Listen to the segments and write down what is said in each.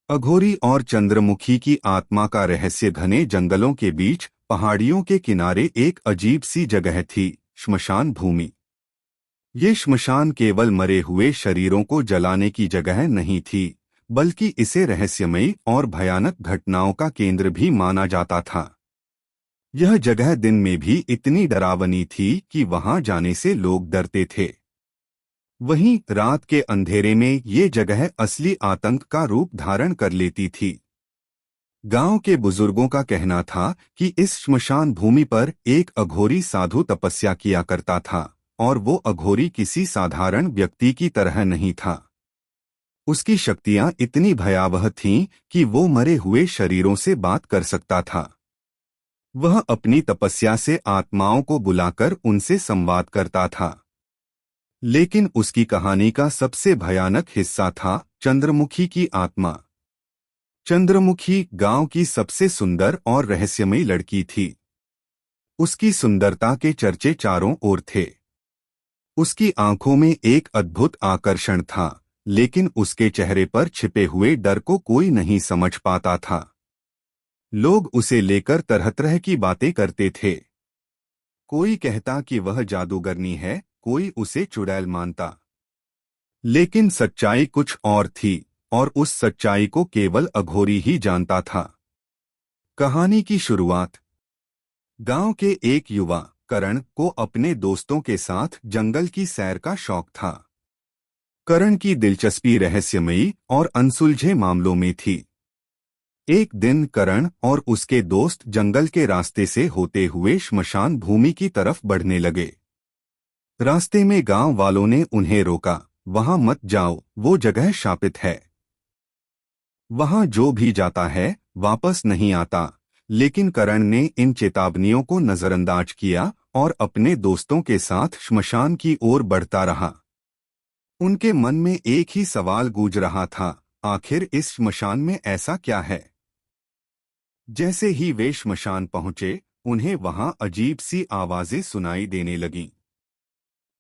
अघोरी और चंद्रमुखी की आत्मा का रहस्य। घने जंगलों के बीच पहाड़ियों के किनारे एक अजीब सी जगह थी, श्मशान भूमि। ये श्मशान केवल मरे हुए शरीरों को जलाने की जगह नहीं थी, बल्कि इसे रहस्यमयी और भयानक घटनाओं का केंद्र भी माना जाता था। यह जगह दिन में भी इतनी डरावनी थी कि वहां जाने से लोग डरते थे। वहीं रात के अंधेरे में ये जगह असली आतंक का रूप धारण कर लेती थी। गांव के बुजुर्गों का कहना था कि इस श्मशान भूमि पर एक अघोरी साधु तपस्या किया करता था, और वो अघोरी किसी साधारण व्यक्ति की तरह नहीं था। उसकी शक्तियां इतनी भयावह थीं कि वो मरे हुए शरीरों से बात कर सकता था। वह अपनी तपस्या से आत्माओं को बुलाकर उनसे संवाद करता था। लेकिन उसकी कहानी का सबसे भयानक हिस्सा था चंद्रमुखी की आत्मा। चंद्रमुखी गांव की सबसे सुंदर और रहस्यमयी लड़की थी। उसकी सुंदरता के चर्चे चारों ओर थे। उसकी आंखों में एक अद्भुत आकर्षण था, लेकिन उसके चेहरे पर छिपे हुए डर को कोई नहीं समझ पाता था। लोग उसे लेकर तरह तरह की बातें करते थे। कोई कहता कि वह जादूगरनी है, कोई उसे चुड़ैल मानता। लेकिन सच्चाई कुछ और थी, और उस सच्चाई को केवल अघोरी ही जानता था। कहानी की शुरुआत। गांव के एक युवा करण को अपने दोस्तों के साथ जंगल की सैर का शौक था। करण की दिलचस्पी रहस्यमयी और अनसुलझे मामलों में थी। एक दिन करण और उसके दोस्त जंगल के रास्ते से होते हुए श्मशान भूमि की तरफ बढ़ने लगे। रास्ते में गांव वालों ने उन्हें रोका। वहां मत जाओ, वो जगह शापित है। वहां जो भी जाता है वापस नहीं आता। लेकिन करण ने इन चेतावनियों को नजरअंदाज किया और अपने दोस्तों के साथ श्मशान की ओर बढ़ता रहा। उनके मन में एक ही सवाल गूंज रहा था, आखिर इस श्मशान में ऐसा क्या है। जैसे ही वे श्मशान पहुंचे, उन्हें वहां अजीब सी आवाजें सुनाई देने लगीं।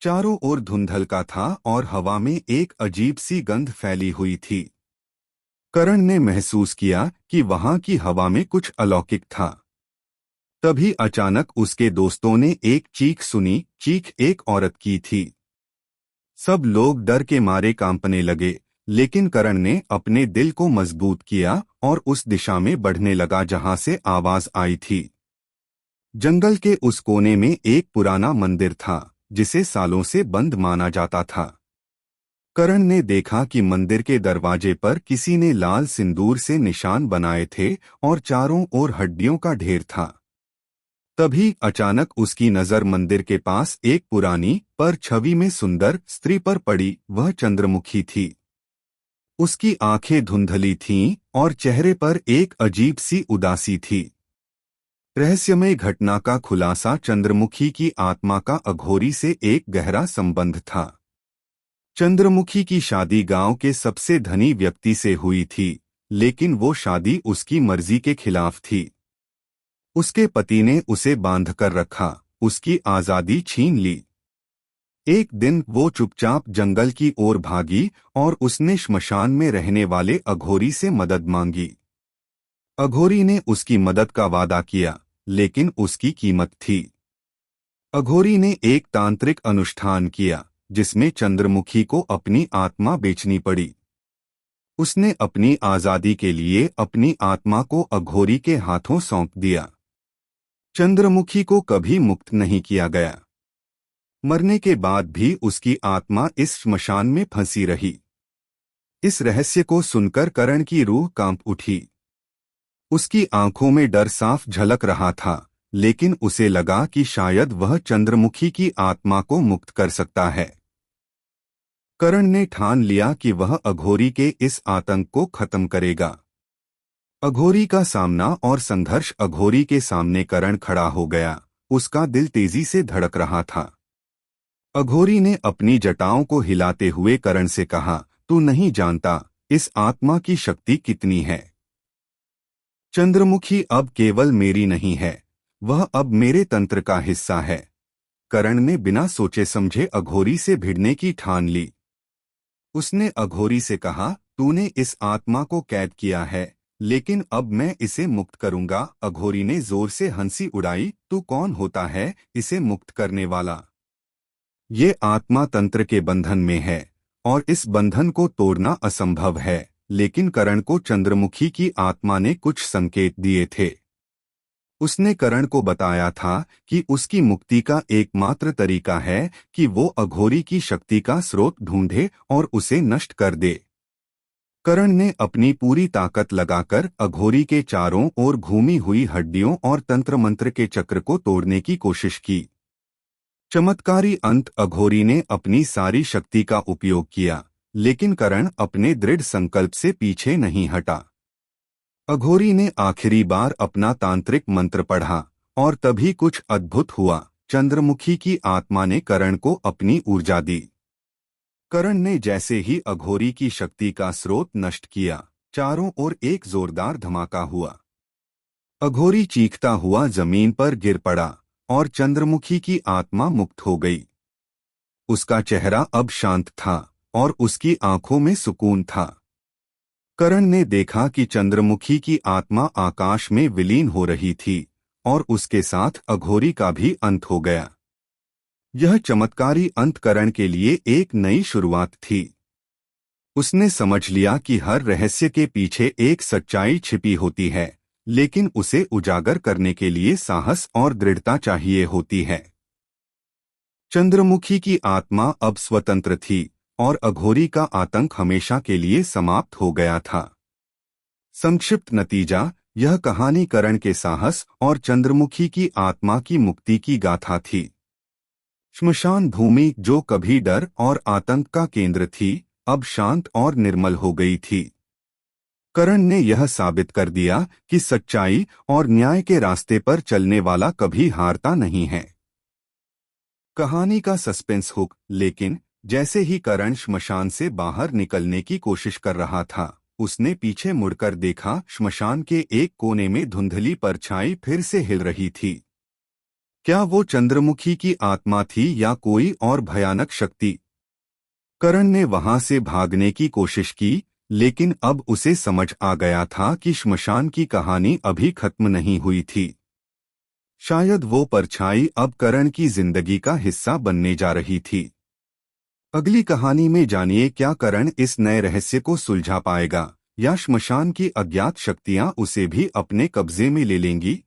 चारों ओर धुंधलका था और हवा में एक अजीब सी गंध फैली हुई थी। करण ने महसूस किया कि वहां की हवा में कुछ अलौकिक था। तभी अचानक उसके दोस्तों ने एक चीख सुनी। चीख एक औरत की थी। सब लोग डर के मारे कांपने लगे, लेकिन करण ने अपने दिल को मजबूत किया और उस दिशा में बढ़ने लगा जहां से आवाज आई थी। जंगल के उस कोने में एक पुराना मंदिर था, जिसे सालों से बंद माना जाता था। करण ने देखा कि मंदिर के दरवाजे पर किसी ने लाल सिंदूर से निशान बनाए थे और चारों ओर हड्डियों का ढेर था। तभी अचानक उसकी नजर मंदिर के पास एक पुरानी पर छवि में सुंदर स्त्री पर पड़ी। वह चंद्रमुखी थी। उसकी आंखें धुंधली थीं और चेहरे पर एक अजीब सी उदासी थी। रहस्यमय घटना का खुलासा। चंद्रमुखी की आत्मा का अघोरी से एक गहरा संबंध था। चंद्रमुखी की शादी गांव के सबसे धनी व्यक्ति से हुई थी, लेकिन वो शादी उसकी मर्जी के खिलाफ थी। उसके पति ने उसे बांध कर रखा, उसकी आजादी छीन ली। एक दिन वो चुपचाप जंगल की ओर भागी और उसने श्मशान में रहने वाले अघोरी से मदद मांगी। अघोरी ने उसकी मदद का वादा किया, लेकिन उसकी कीमत थी। अघोरी ने एक तांत्रिक अनुष्ठान किया, जिसमें चंद्रमुखी को अपनी आत्मा बेचनी पड़ी। उसने अपनी आजादी के लिए अपनी आत्मा को अघोरी के हाथों सौंप दिया। चंद्रमुखी को कभी मुक्त नहीं किया गया। मरने के बाद भी उसकी आत्मा इस श्मशान में फंसी रही। इस रहस्य को सुनकर करण की रूह कांप उठी। उसकी आंखों में डर साफ झलक रहा था, लेकिन उसे लगा कि शायद वह चंद्रमुखी की आत्मा को मुक्त कर सकता है। करण ने ठान लिया कि वह अघोरी के इस आतंक को खत्म करेगा। अघोरी का सामना और संघर्ष। अघोरी के सामने करण खड़ा हो गया। उसका दिल तेजी से धड़क रहा था। अघोरी ने अपनी जटाओं को हिलाते हुए करण से कहा, तू नहीं जानता इस आत्मा की शक्ति कितनी है। चंद्रमुखी अब केवल मेरी नहीं है, वह अब मेरे तंत्र का हिस्सा है। करण ने बिना सोचे समझे अघोरी से भिड़ने की ठान ली। उसने अघोरी से कहा, तूने इस आत्मा को कैद किया है, लेकिन अब मैं इसे मुक्त करूंगा। अघोरी ने जोर से हंसी उड़ाई। तू कौन होता है इसे मुक्त करने वाला? ये आत्मा तंत्र के बंधन में है और इस बंधन को तोड़ना असंभव है। लेकिन करण को चंद्रमुखी की आत्मा ने कुछ संकेत दिए थे। उसने करण को बताया था कि उसकी मुक्ति का एकमात्र तरीका है कि वो अघोरी की शक्ति का स्रोत ढूंढे और उसे नष्ट कर दे। करण ने अपनी पूरी ताकत लगाकर अघोरी के चारों ओर घूमी हुई हड्डियों और तंत्र मंत्र के चक्र को तोड़ने की कोशिश की। चमत्कारी अंत अघोरी ने अपनी सारी शक्ति का उपयोग किया, लेकिन करण अपने दृढ़ संकल्प से पीछे नहीं हटा। अघोरी ने आखिरी बार अपना तांत्रिक मंत्र पढ़ा और तभी कुछ अद्भुत हुआ। चंद्रमुखी की आत्मा ने करण को अपनी ऊर्जा दी। करण ने जैसे ही अघोरी की शक्ति का स्रोत नष्ट किया, चारों ओर एक जोरदार धमाका हुआ। अघोरी चीखता हुआ जमीन पर गिर पड़ा और चंद्रमुखी की आत्मा मुक्त हो गई। उसका चेहरा अब शांत था और उसकी आंखों में सुकून था। करण ने देखा कि चंद्रमुखी की आत्मा आकाश में विलीन हो रही थी और उसके साथ अघोरी का भी अंत हो गया। यह चमत्कारी अंत करण के लिए एक नई शुरुआत थी। उसने समझ लिया कि हर रहस्य के पीछे एक सच्चाई छिपी होती है, लेकिन उसे उजागर करने के लिए साहस और दृढ़ता चाहिए होती है। चंद्रमुखी की आत्मा अब स्वतंत्र थी और अघोरी का आतंक हमेशा के लिए समाप्त हो गया था। संक्षिप्त नतीजा, यह कहानी करण के साहस और चंद्रमुखी की आत्मा की मुक्ति की गाथा थी। श्मशान भूमि जो कभी डर और आतंक का केंद्र थी, अब शांत और निर्मल हो गई थी। करण ने यह साबित कर दिया कि सच्चाई और न्याय के रास्ते पर चलने वाला कभी हारता नहीं है। कहानी का सस्पेंस हुक। लेकिन जैसे ही करण श्मशान से बाहर निकलने की कोशिश कर रहा था, उसने पीछे मुड़कर देखा। श्मशान के एक कोने में धुंधली परछाई फिर से हिल रही थी। क्या वो चंद्रमुखी की आत्मा थी या कोई और भयानक शक्ति? करण ने वहां से भागने की कोशिश की, लेकिन अब उसे समझ आ गया था कि श्मशान की कहानी अभी खत्म नहीं हुई थी। शायद वो परछाई अब करण की जिंदगी का हिस्सा बनने जा रही थी। अगली कहानी में जानिए क्या करण इस नए रहस्य को सुलझा पाएगा या श्मशान की अज्ञात शक्तियां उसे भी अपने कब्जे में ले लेंगी।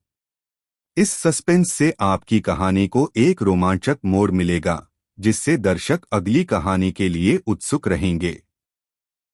इस सस्पेंस से आपकी कहानी को एक रोमांचक मोड़ मिलेगा, जिससे दर्शक अगली कहानी के लिए उत्सुक रहेंगे।